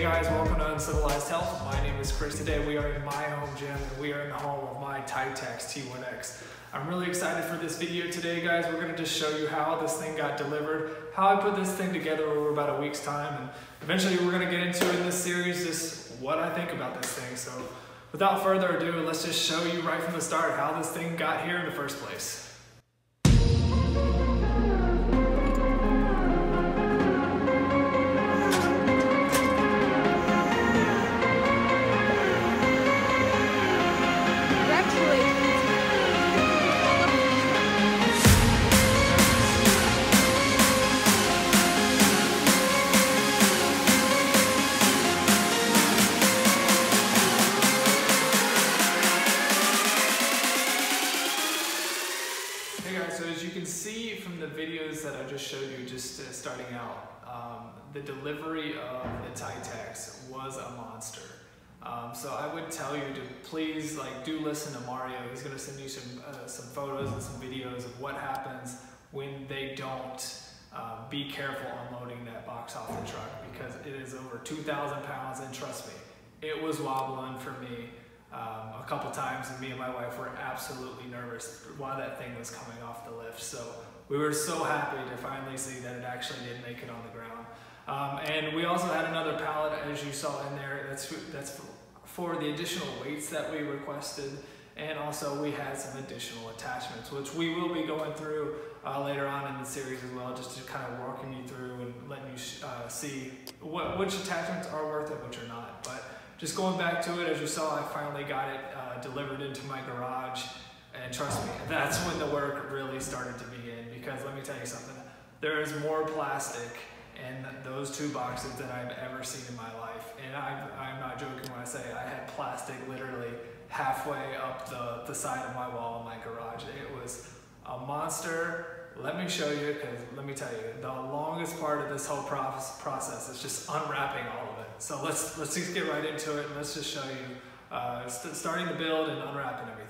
Hey guys, welcome to Uncivilized Health. My name is Chris. Today we are in my home gym and we are in the home of my Tytax T1-X. I'm really excited for this video today, guys. We're going to just show you how this thing got delivered, how I put this thing together over about a week's time, and eventually we're going to get into in this series just what I think about this thing. So without further ado, let's just show you right from the start how this thing got here in the first place. So as you can see from the videos that I just showed you, just starting out, the delivery of the Tytax was a monster. So I would tell you to please do listen to Mario. He's going to send you some photos and some videos of what happens when they don't be careful unloading that box off the truck, because it is over 2,000 pounds, and trust me, it was wobbling for me a couple times, and me and my wife were absolutely nervous while that thing was coming off the lift. So we were so happy to finally see that it actually did make it on the ground. And we also had another pallet, as you saw in there, that's for the additional weights that we requested, and also we had some additional attachments, which we will be going through later on in the series as well, just to kind of walking you through and letting you see which attachments are worth it, which are not. But just going back to it, as you saw, I finally got it delivered into my garage, and trust me, that's when the work really started to begin, because let me tell you something, there is more plastic in those two boxes than I've ever seen in my life. And I'm not joking when I say I had plastic literally halfway up the side of my wall in my garage. It was a monster. Let me show you, because let me tell you, the longest part of this whole process is just unwrapping all of it. So let's just get right into it, and let's just show you starting the build and unwrapping everything.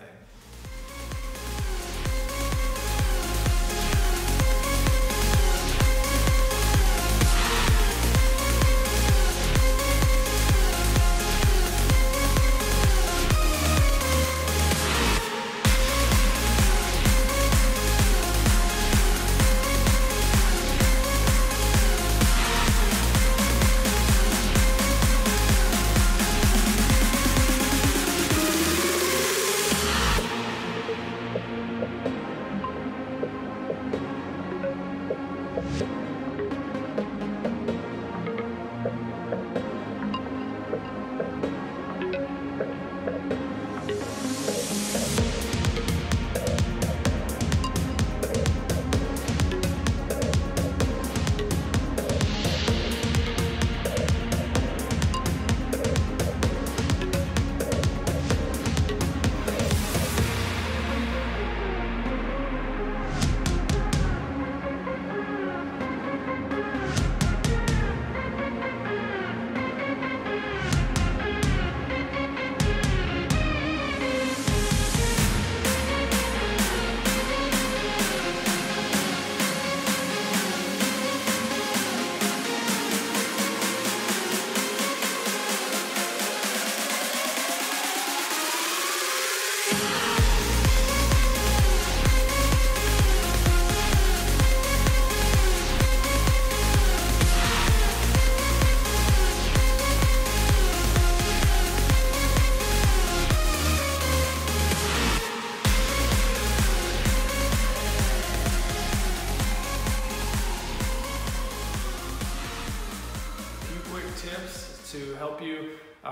Tips to help you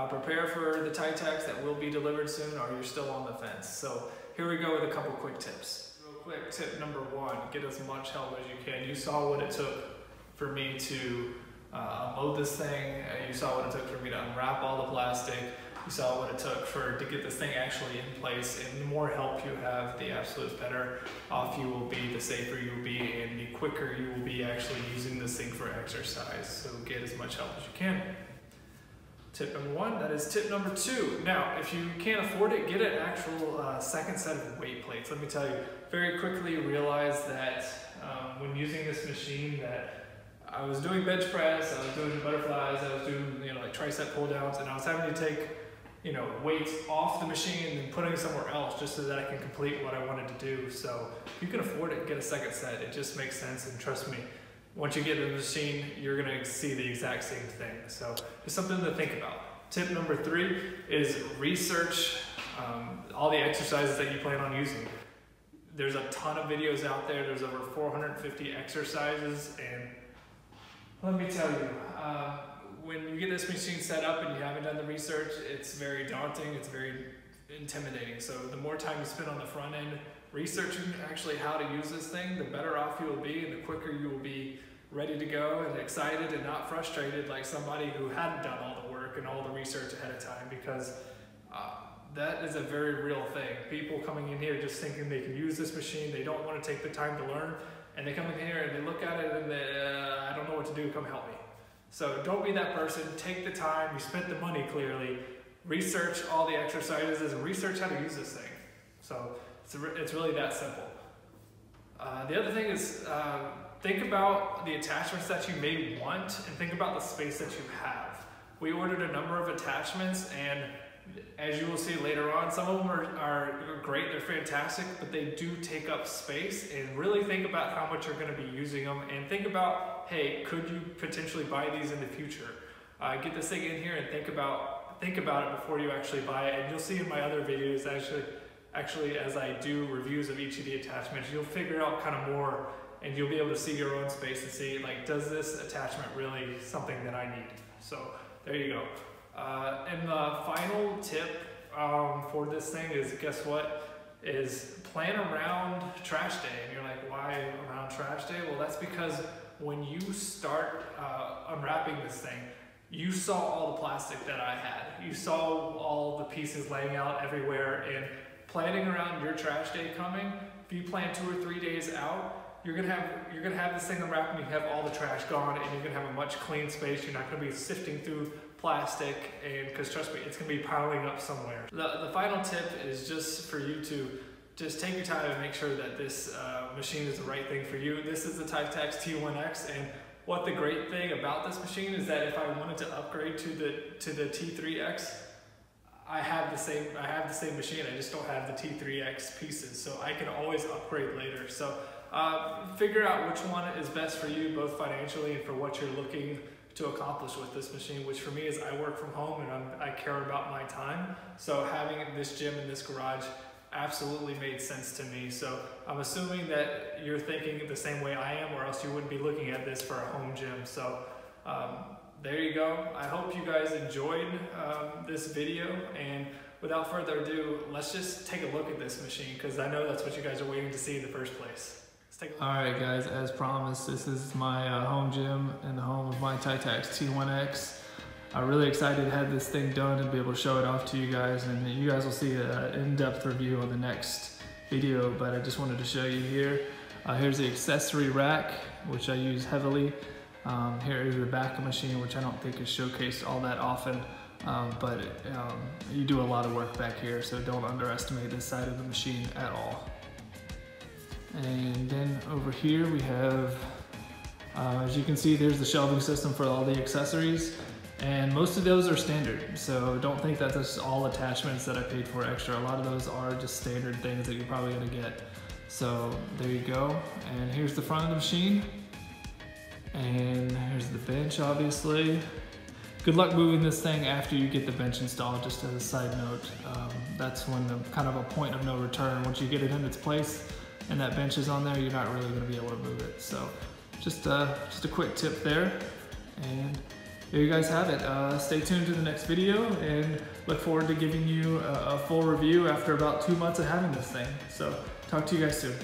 prepare for the Tytax that will be delivered soon, or you're still on the fence. So here we go with a couple quick tips. Real quick, tip number one, get as much help as you can. You saw what it took for me to unload this thing. You saw what it took for me to unwrap all the plastic. You saw what it took to get this thing actually in place. And the more help you have, the absolute better off you will be, the safer you will be, and the quicker you will be actually using this thing for exercise. So get as much help as you can. Tip number one, that is tip number two. Now, if you can't afford it, get an actual second set of weight plates. Let me tell you, very quickly realize that when using this machine that I was doing bench press, I was doing butterflies, I was doing, you know, like tricep pull downs, and I was having to take, you know, weights off the machine and putting somewhere else just so that I can complete what I wanted to do. So if you can afford it, get a second set. It just makes sense, and trust me, once you get in the machine, you're gonna see the exact same thing. So just something to think about. Tip number 3 is research all the exercises that you plan on using. There's a ton of videos out there. There's over 450 exercises, and let me tell you, when you get this machine set up and you haven't done the research, it's very daunting, it's very intimidating. So the more time you spend on the front end researching actually how to use this thing, the better off you will be, and the quicker you will be ready to go and excited and not frustrated like somebody who hadn't done all the work and all the research ahead of time, because that is a very real thing. People coming in here just thinking they can use this machine, they don't want to take the time to learn, and they come in here and they look at it and they, I don't know what to do, come help me. So don't be that person. Take the time, you spent the money clearly, research all the exercises and research how to use this thing. So it's really that simple. The other thing is think about the attachments that you may want and think about the space that you have. We ordered a number of attachments, and as you will see later on, some of them are great, they're fantastic, but they do take up space. And really think about how much you're going to be using them, and think about, hey, could you potentially buy these in the future? Get this thing in here and think about it before you actually buy it. And you'll see in my other videos, actually as I do reviews of each of the attachments, you'll figure out kind of more, and you'll be able to see your own space and see, like, does this attachment really something that I need? So there you go. And the final tip for this thing is, guess what, is plan around trash day. And you're like, why around trash day? Well, that's because when you start unwrapping this thing, you saw all the plastic that I had. You saw all the pieces laying out everywhere, and planning around your trash day coming, if you plan 2 or 3 days out, you're gonna have this thing unwrapped and you have all the trash gone, and you're gonna have a much clean space. You're not gonna be sifting through plastic, and because trust me, it's gonna be piling up somewhere. The final tip is just for you to just take your time and make sure that this machine is the right thing for you. This is the Tytax T1-X, and what the great thing about this machine is that if I wanted to upgrade to the T3X, I have the same machine. I just don't have the T3X pieces, so I can always upgrade later. So figure out which one is best for you, both financially and for what you're looking to accomplish with this machine, which for me is I work from home and I care about my time. So having this gym in this garage absolutely made sense to me. So I'm assuming that you're thinking the same way I am, or else you wouldn't be looking at this for a home gym. So there you go. I hope you guys enjoyed this video, and without further ado, let's just take a look at this machine, because I know that's what you guys are waiting to see in the first place. Alright guys, as promised, this is my home gym and the home of my Tytax T1-X. I'm really excited to have this thing done and be able to show it off to you guys, and you guys will see an in-depth review on the next video, but I just wanted to show you here. Here's the accessory rack, which I use heavily. Here is the back of the machine, which I don't think is showcased all that often, but you do a lot of work back here, so don't underestimate this side of the machine at all. And then over here we have, as you can see, there's the shelving system for all the accessories, and most of those are standard, so don't think that that's all attachments that I paid for extra. A lot of those are just standard things that you're probably going to get. So there you go, and here's the front of the machine, and here's the bench, obviously. Good luck moving this thing after you get the bench installed, just as a side note. That's when the kind of a point of no return. Once you get it in its place and that bench is on there, you're not really going to be able to move it. So just a quick tip there, and there you guys have it. Stay tuned to the next video, and look forward to giving you a full review after about 2 months of having this thing. So talk to you guys soon.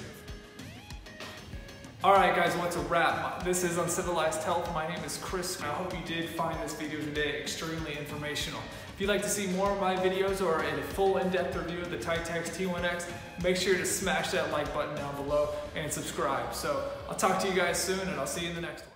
Alright guys, what's a wrap? This is Uncivilized Health. My name is Chris. I hope you did find this video today extremely informational. If you'd like to see more of my videos or a full in-depth review of the Tytax T1-X, make sure to smash that like button down below and subscribe. So I'll talk to you guys soon, and I'll see you in the next one.